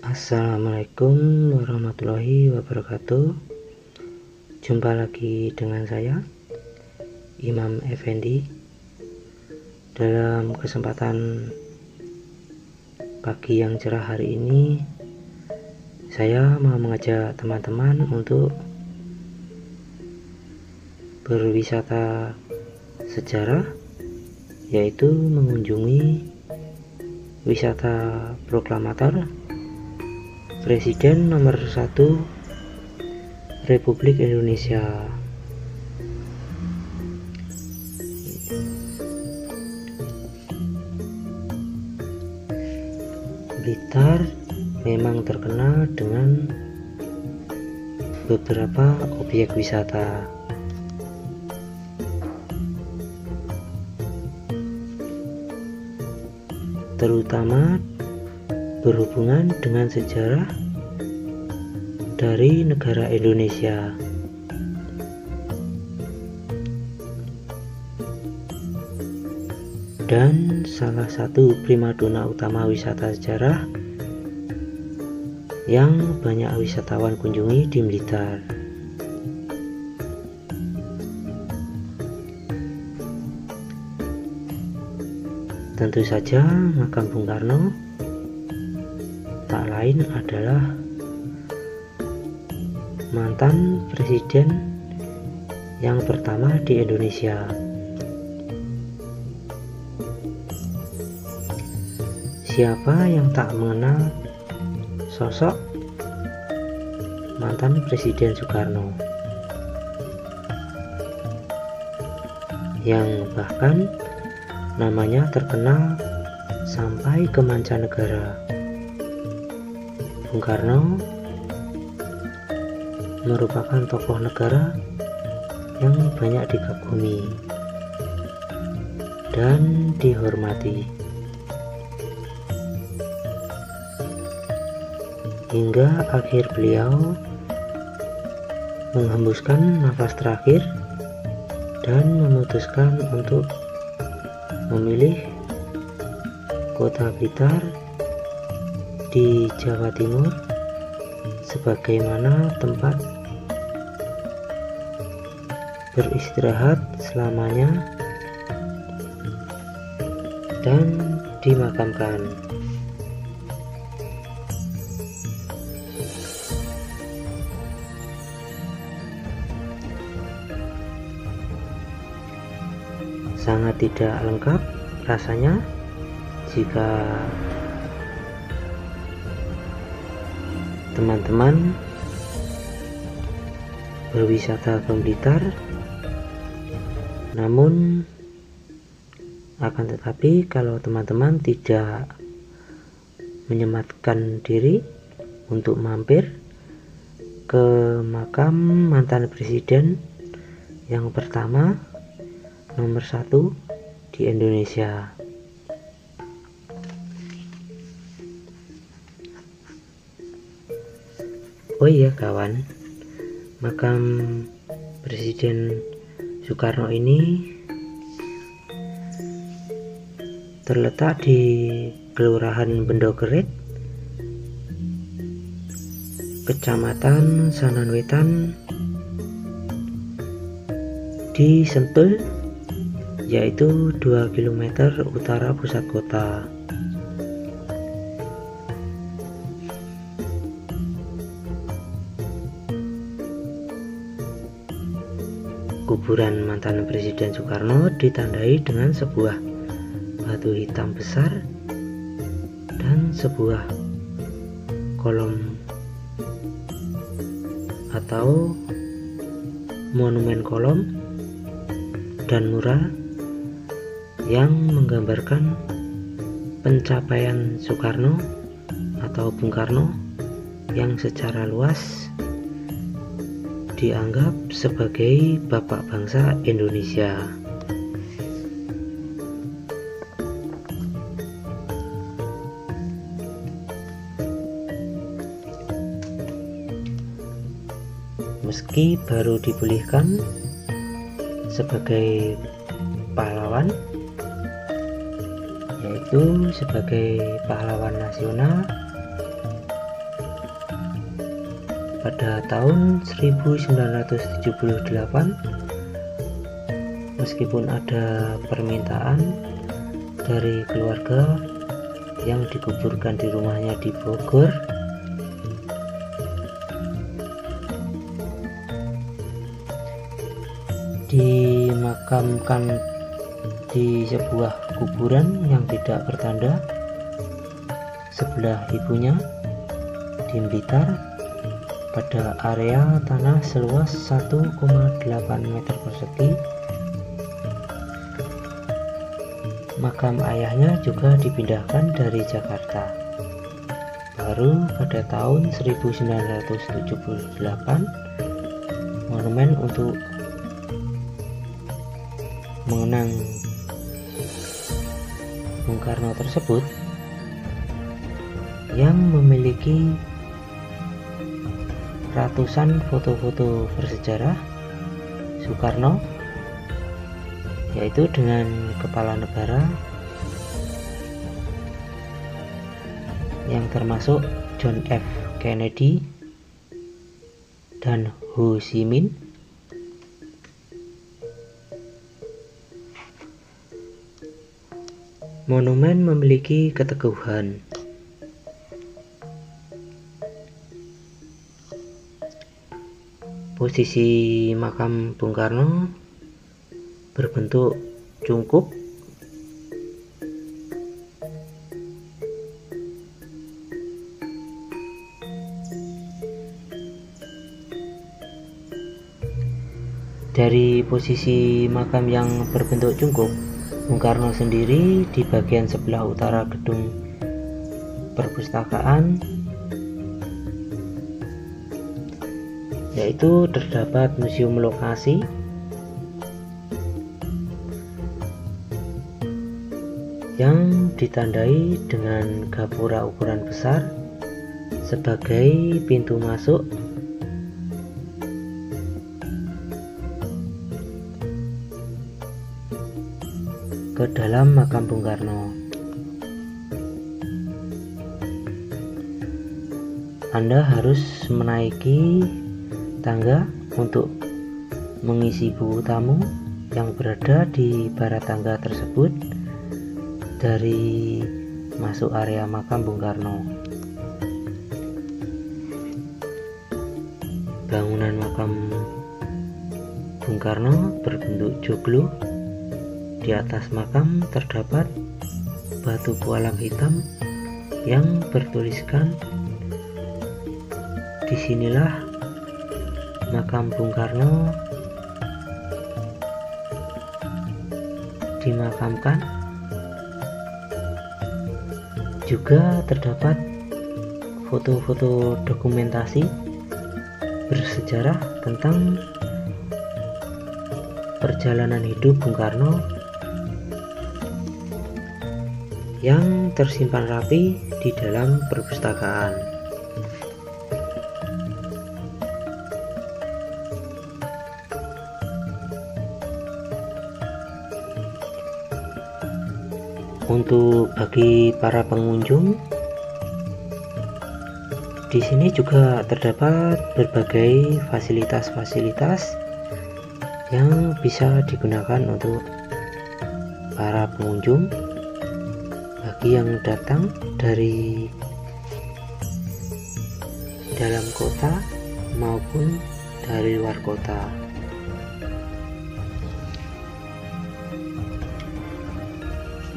Assalamualaikum warahmatullahi wabarakatuh. Jumpa lagi dengan saya, Imam Effendi. Dalam kesempatan pagi yang cerah hari ini, saya mau mengajak teman-teman untuk berwisata sejarah, yaitu mengunjungi wisata proklamator Presiden nomor 1 Republik Indonesia. Blitar memang terkenal dengan beberapa objek wisata. Terutama berhubungan dengan sejarah dari negara Indonesia. Dan salah satu primadona utama wisata sejarah yang banyak wisatawan kunjungi di Blitar. Tentu saja makam Bung Karno tak lain adalah mantan presiden yang pertama di Indonesia. Siapa yang tak mengenal sosok mantan Presiden Soekarno, yang bahkan namanya terkenal sampai ke mancanegara. Bung Karno merupakan tokoh negara yang banyak dikagumi dan dihormati, hingga akhir beliau menghembuskan nafas terakhir dan memutuskan untuk memilih kota Blitar di Jawa Timur sebagaimana tempat beristirahat selamanya dan dimakamkan. Sangat tidak lengkap rasanya jika teman-teman berwisata ke Blitar, namun akan tetapi kalau teman-teman tidak menyematkan diri untuk mampir ke makam mantan presiden yang pertama nomor 1 di Indonesia. Oh iya kawan, makam Presiden Soekarno ini terletak di Kelurahan Bendogerit, Kecamatan Sananwetan di Sentul, yaitu 2 km utara pusat kota. Kuburan mantan Presiden Soekarno ditandai dengan sebuah batu hitam besar dan sebuah kolom atau monumen kolom dan mural yang menggambarkan pencapaian Soekarno atau Bung Karno yang secara luas dianggap sebagai bapak bangsa Indonesia. Meski baru dipulihkan sebagai pahlawan, yaitu sebagai pahlawan nasional pada tahun 1978, meskipun ada permintaan dari keluarga yang dikuburkan di rumahnya di Bogor, dimakamkan di sebuah kuburan yang tidak bertanda sebelah ibunya di Blitar pada area tanah seluas 1,8 meter persegi. Makam ayahnya juga dipindahkan dari Jakarta. Baru pada tahun 1978 monumen untuk mengenang Bung Karno tersebut yang memiliki ratusan foto-foto bersejarah Soekarno, yaitu dengan kepala negara yang termasuk John F. Kennedy dan Ho Chi Minh. Monumen memiliki keteguhan. Posisi makam Bung Karno berbentuk cungkup dari posisi makam yang berbentuk cungkup. Bung Karno sendiri di bagian sebelah utara gedung perpustakaan, yaitu terdapat museum lokasi yang ditandai dengan gapura ukuran besar sebagai pintu masuk ke dalam makam Bung Karno. Anda harus menaiki tangga untuk mengisi buku tamu yang berada di barat tangga tersebut dari masuk area makam Bung Karno. Bangunan makam Bung Karno berbentuk joglo. Di atas makam terdapat batu kualam hitam yang bertuliskan "Disinilah makam Bung Karno dimakamkan." Juga terdapat foto-foto dokumentasi bersejarah tentang perjalanan hidup Bung Karno yang tersimpan rapi di dalam perpustakaan. Untuk bagi para pengunjung, di sini juga terdapat berbagai fasilitas-fasilitas yang bisa digunakan untuk para pengunjung bagi yang datang dari dalam kota maupun dari luar kota.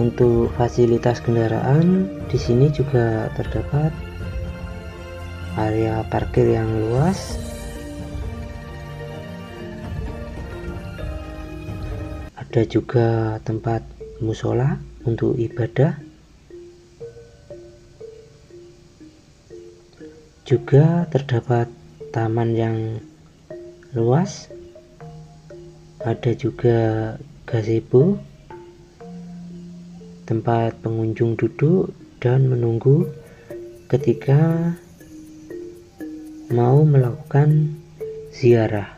Untuk fasilitas kendaraan, di sini juga terdapat area parkir yang luas, ada juga tempat musola untuk ibadah, juga terdapat taman yang luas, ada juga gazebo, tempat pengunjung duduk dan menunggu ketika mau melakukan ziarah.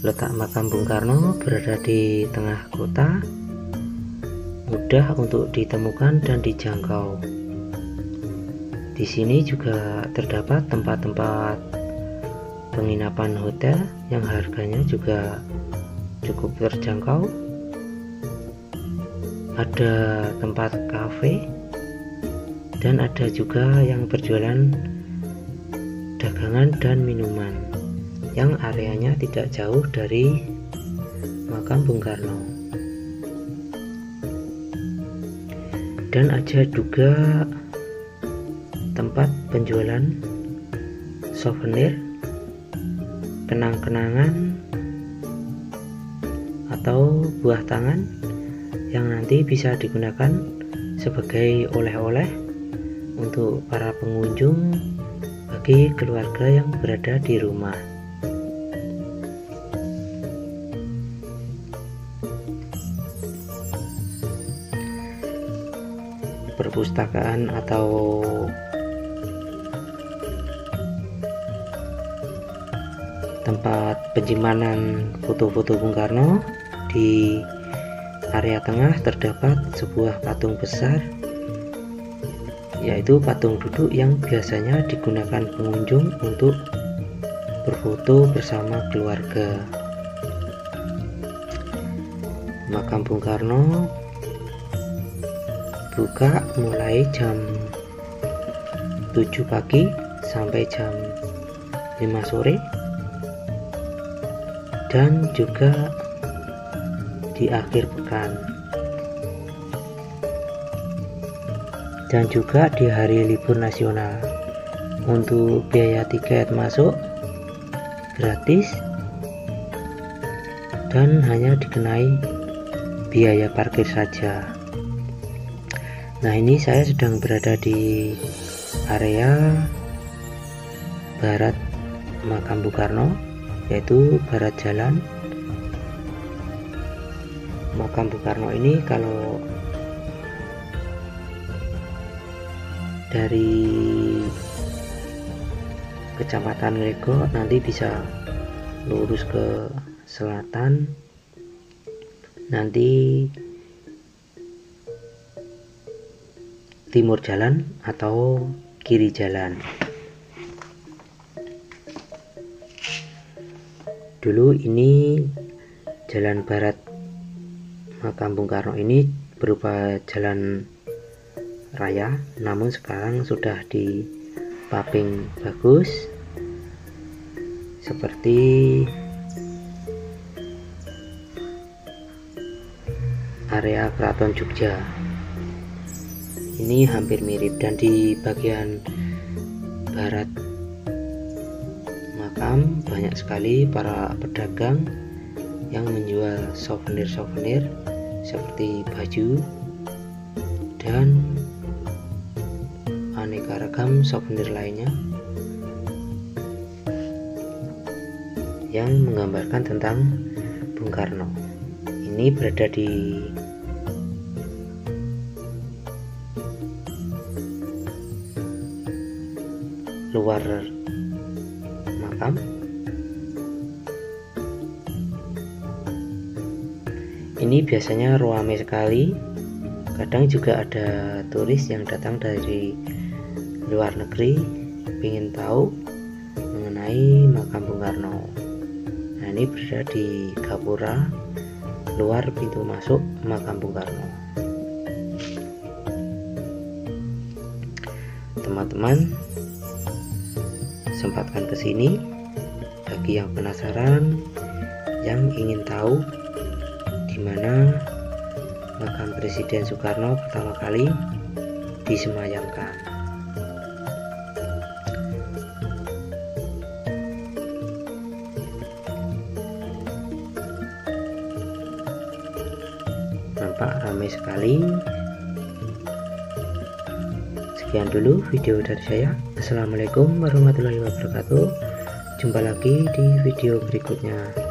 Letak makam Bung Karno berada di tengah kota mudah untuk ditemukan dan dijangkau. Di sini juga terdapat tempat-tempat penginapan hotel yang harganya juga cukup terjangkau. Ada tempat kafe dan ada juga yang berjualan dagangan dan minuman yang areanya tidak jauh dari makam Bung Karno. Dan ada juga tempat penjualan souvenir, kenang-kenangan atau buah tangan yang nanti bisa digunakan sebagai oleh-oleh untuk para pengunjung bagi keluarga yang berada di rumah. Perpustakaan atau tempat penyimpanan foto-foto Bung Karno. Di area tengah terdapat sebuah patung besar, yaitu patung duduk yang biasanya digunakan pengunjung untuk berfoto bersama keluarga. Makam Bung Karno buka mulai jam 7 pagi sampai jam 5 sore, dan juga di akhir pekan, dan juga di hari libur nasional. Untuk biaya tiket masuk gratis dan hanya dikenai biaya parkir saja. Nah, ini saya sedang berada di area barat makam Bung Karno, yaitu barat jalan. Makam Bung Karno ini kalau dari Kecamatan Lego nanti bisa lurus ke selatan, nanti timur jalan atau kiri jalan. Dulu ini jalan barat makam Bung Karno ini berupa jalan raya, namun sekarang sudah dipaving bagus seperti area Keraton Jogja. Ini hampir mirip, dan di bagian barat makam banyak sekali para pedagang yang menjual souvenir-souvenir seperti baju dan aneka ragam souvenir lainnya yang menggambarkan tentang Bung Karno. Ini berada di luar makam. Ini biasanya ramai sekali, kadang juga ada turis yang datang dari luar negeri ingin tahu mengenai makam Bung Karno. Nah, ini berada di gapura luar pintu masuk makam Bung Karno. Teman-teman, sempatkan ke sini bagi yang penasaran, yang ingin tahu di mana makam Presiden Soekarno pertama kali disemayamkan. Nampak ramai sekali. Sekian dulu video dari saya. Assalamualaikum warahmatullahi wabarakatuh. Jumpa lagi di video berikutnya.